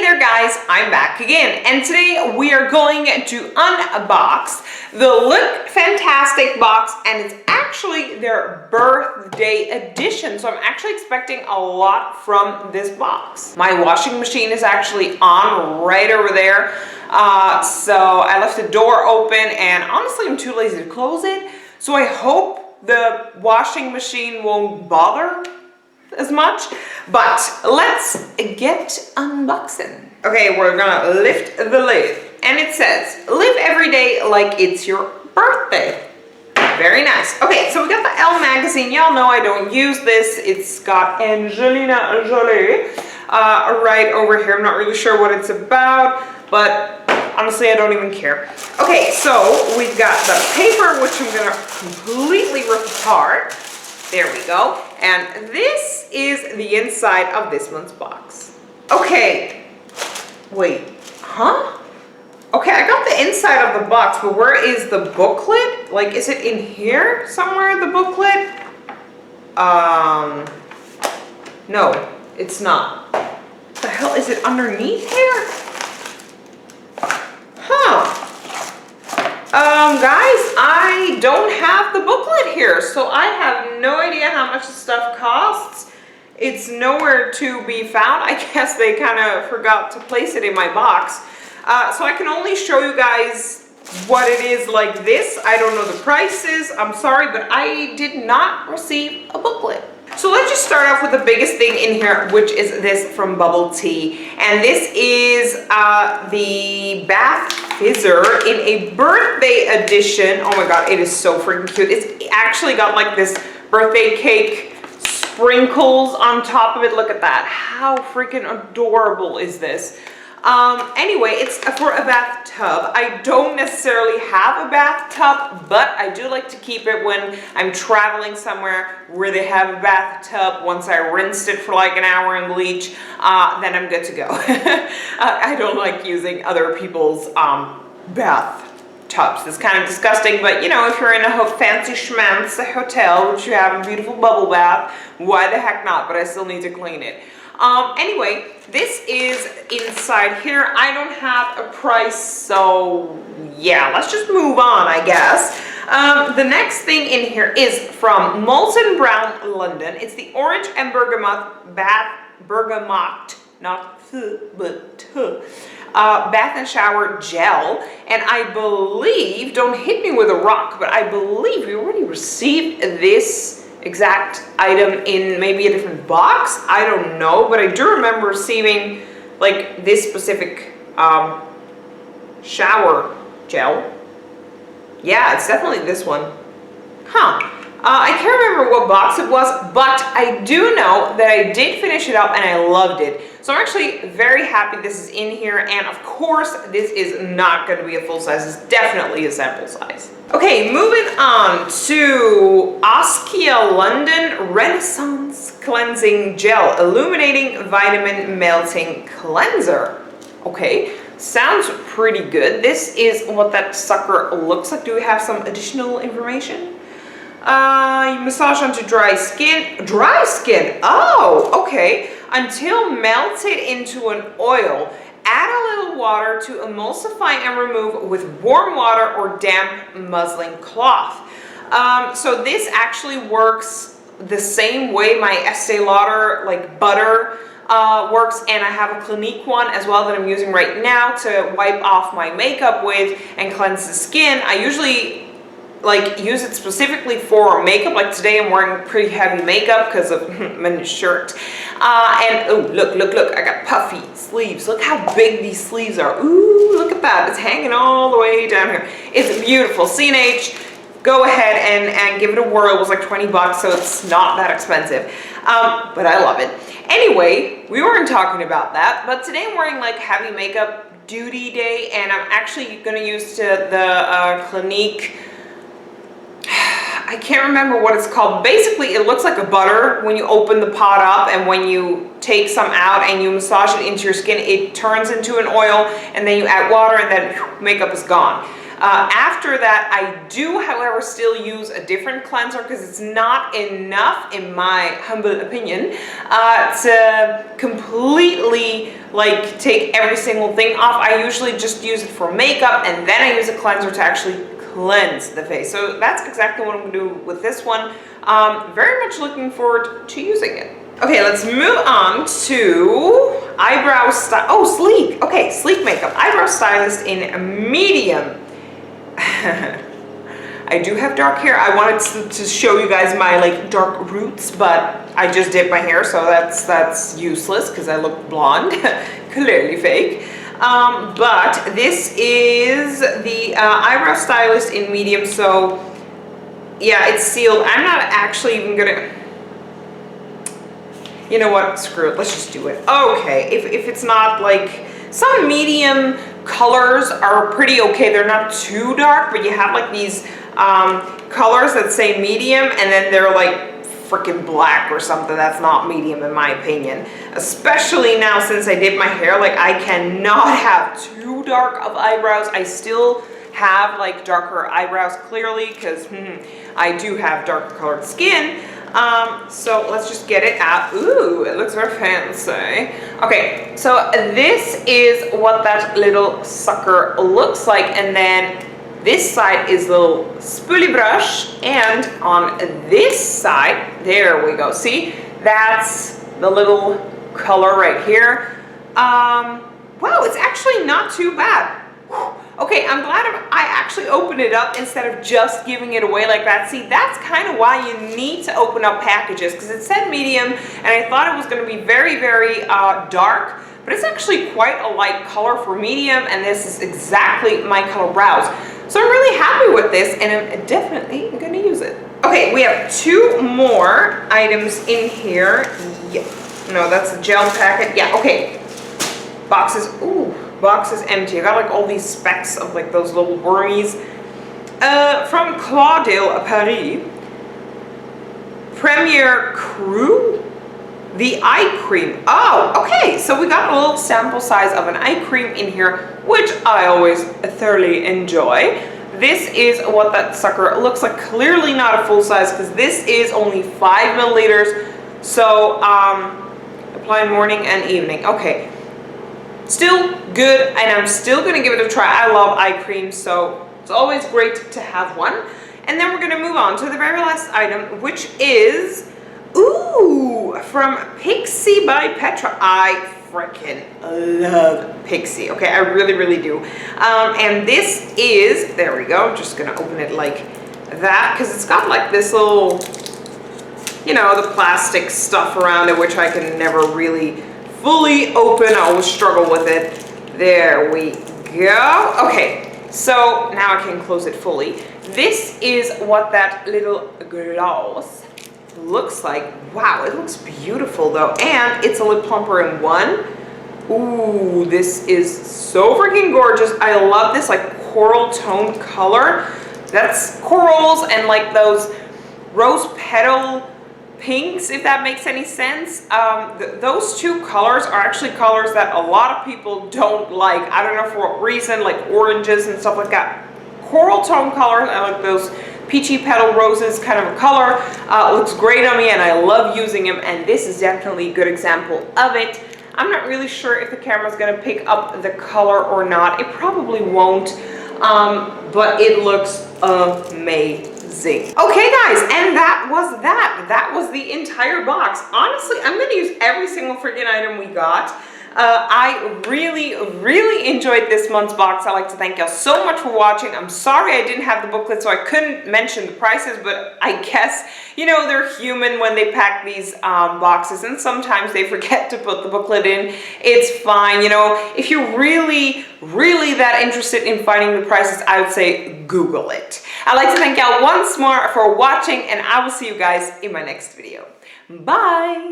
there guys, I'm back again, and today we are going to unbox the Lookfantastic box, and it's actually their birthday edition, so I'm actually expecting a lot from this box. My washing machine is actually on right over there, so I left the door open, and honestly I'm too lazy to close it, so I hope the washing machine won't bother as much, but let's get unboxing. Okay, we're gonna lift the lid, and it says, live every day like it's your birthday. Very nice. Okay, so we got the Elle magazine. Y'all know I don't use this. It's got Angelina Jolie right over here. I'm not really sure what it's about, but honestly, I don't even care. Okay, so we've got the paper, which I'm gonna completely rip apart. There we go. And this is the inside of this month's box. Okay. Wait. Huh? Okay, I got the inside of the box, but where is the booklet? Like, is it in here somewhere, the booklet? No, it's not. What the hell? Is it underneath here? Huh. Guys, I don't have the booklet here, so I have no idea how much the stuff costs. It's nowhere to be found. I guess they kind of forgot to place it in my box. So I can only show you guys what it is like this. I don't know the prices. I'm sorry, but I did not receive a booklet. So let's just start off with the biggest thing in here, which is this from Bubble Tea. And this is the Bath Fizzer in a birthday edition. Oh my god, it is so freaking cute. It's actually got like this birthday cake sprinkles on top of it. Look at that. How freaking adorable is this? Anyway, it's for a bathtub. I don't necessarily have a bathtub, but I do like to keep it when I'm traveling somewhere where they have a bathtub. Once I rinsed it for like an hour in bleach, then I'm good to go. I don't like using other people's bathtubs. It's kind of disgusting, but you know, if you're in a fancy schmancy hotel, which you have a beautiful bubble bath, why the heck not? But I still need to clean it. Anyway, this is inside here. I don't have a price, so yeah, let's just move on, I guess. The next thing in here is from Molson Brown London. It's the Orange and Bergamot, not but bath and shower gel, and I believe, don't hit me with a rock, but I believe we already received this exact item in maybe a different box. I don't know, but I do remember receiving like this specific shower gel. Yeah, it's definitely this one. Huh. I can't remember what box it was, but I do know that I did finish it up and I loved it. So I'm actually very happy this is in here, and of course this is not going to be a full size. It's definitely a sample size. Okay, moving on to Oskia London Renaissance Cleansing Gel Illuminating Vitamin Melting Cleanser. Okay, sounds pretty good. This is what that sucker looks like. Do we have some additional information? You massage onto dry skin. Dry skin? Oh, okay. Until melted into an oil. Add a little water to emulsify and remove with warm water or damp muslin cloth. So this actually works the same way my Estee Lauder like butter works, and I have a Clinique one as well that I'm using right now to wipe off my makeup with and cleanse the skin. I usually like use it specifically for makeup. Like today I'm wearing pretty heavy makeup because of my shirt. And oh, look, I got puffy sleeves. Look how big these sleeves are. Ooh, look at that. It's hanging all the way down here. It's beautiful. C&H, go ahead and give it a whirl. It was like 20 bucks, so it's not that expensive. But I love it. Anyway, we weren't talking about that, but today I'm wearing like heavy makeup duty day, and I'm actually gonna use the Clinique, I can't remember what it's called. Basically, it looks like a butter when you open the pot up, and when you take some out and you massage it into your skin, it turns into an oil, and then you add water, and then makeup is gone. After that, I do, however, still use a different cleanser because it's not enough, in my humble opinion, to completely like take every single thing off. I usually just use it for makeup, and then I use a cleanser to actually cleanse the face. So that's exactly what I'm gonna do with this one. Very much looking forward to using it. Okay, let's move on to eyebrow style. Oh, sleek. Okay, sleek makeup. Eyebrow stylist in medium. I do have dark hair. I wanted to show you guys my like dark roots, but I just did my hair, so that's useless because I look blonde. Clearly fake. But this is the eyebrow stylist in medium, so yeah, it's sealed. I'm not actually even gonna, you know what, screw it, let's just do it. Okay, if it's not like, some medium colors are pretty okay, they're not too dark, but you have like these colors that say medium and then they're like freaking black or something. That's not medium in my opinion. Especially now since I did my hair, like I cannot have too dark of eyebrows. I still have like darker eyebrows clearly because I do have darker colored skin. So let's just get it out. Ooh, it looks very fancy. Okay, so this is what that little sucker looks like, and then this side is a little spoolie brush, and on this side, there we go. See, that's the little color right here. Wow, it's actually not too bad. Okay, I'm glad I actually opened it up instead of just giving it away like that. See, that's kind of why you need to open up packages, because it said medium and I thought it was going to be very, very dark, but it's actually quite a light color for medium, and this is exactly my color brows. So I'm really happy with this, and I'm definitely going to use it. Okay, we have two more items in here. Yeah. No, that's a gel packet. Yeah, okay. Boxes. Ooh. Box is empty. I got like all these specks of like those little wormies. From Claudel Paris. Premier Crew. The eye cream. Oh, okay. So we got a little sample size of an eye cream in here, which I always thoroughly enjoy. This is what that sucker looks like. Clearly not a full size because this is only 5 milliliters. So apply morning and evening. Okay. Still good, and I'm still gonna give it a try. I love eye cream, so it's always great to have one. And then we're gonna move on to the very last item, which is, ooh, from Pixie by Petra. I freaking love Pixie. Okay, I really, really do. And this is, there we go, I'm just gonna open it like that, because it's got like this little, you know, the plastic stuff around it, which I can never really fully open. I always struggle with it. There we go. Okay, so now I can close it fully. This is what that little gloss looks like. Wow, it looks beautiful though, and it's a lip plumper in one. Ooh, this is so freaking gorgeous. I love this like coral tone color. That's corals and like those rose petal pinks, if that makes any sense. Those two colors are actually colors that a lot of people don't like. I don't know for what reason, like oranges and stuff like that. Coral tone colors, I like those peachy petal roses kind of a color. Looks great on me and I love using them, and this is definitely a good example of it. I'm not really sure if the camera is going to pick up the color or not. It probably won't, but it looks amazing. Okay guys, and that was that. That was the entire box. Honestly, I'm going to use every single freaking item we got. I really, really enjoyed this month's box. I'd like to thank y'all so much for watching. I'm sorry I didn't have the booklet, so I couldn't mention the prices, but I guess, you know, they're human when they pack these boxes, and sometimes they forget to put the booklet in. It's fine, you know. If you're really, really that interested in finding the prices, I would say Google it. I'd like to thank y'all once more for watching, and I will see you guys in my next video. Bye!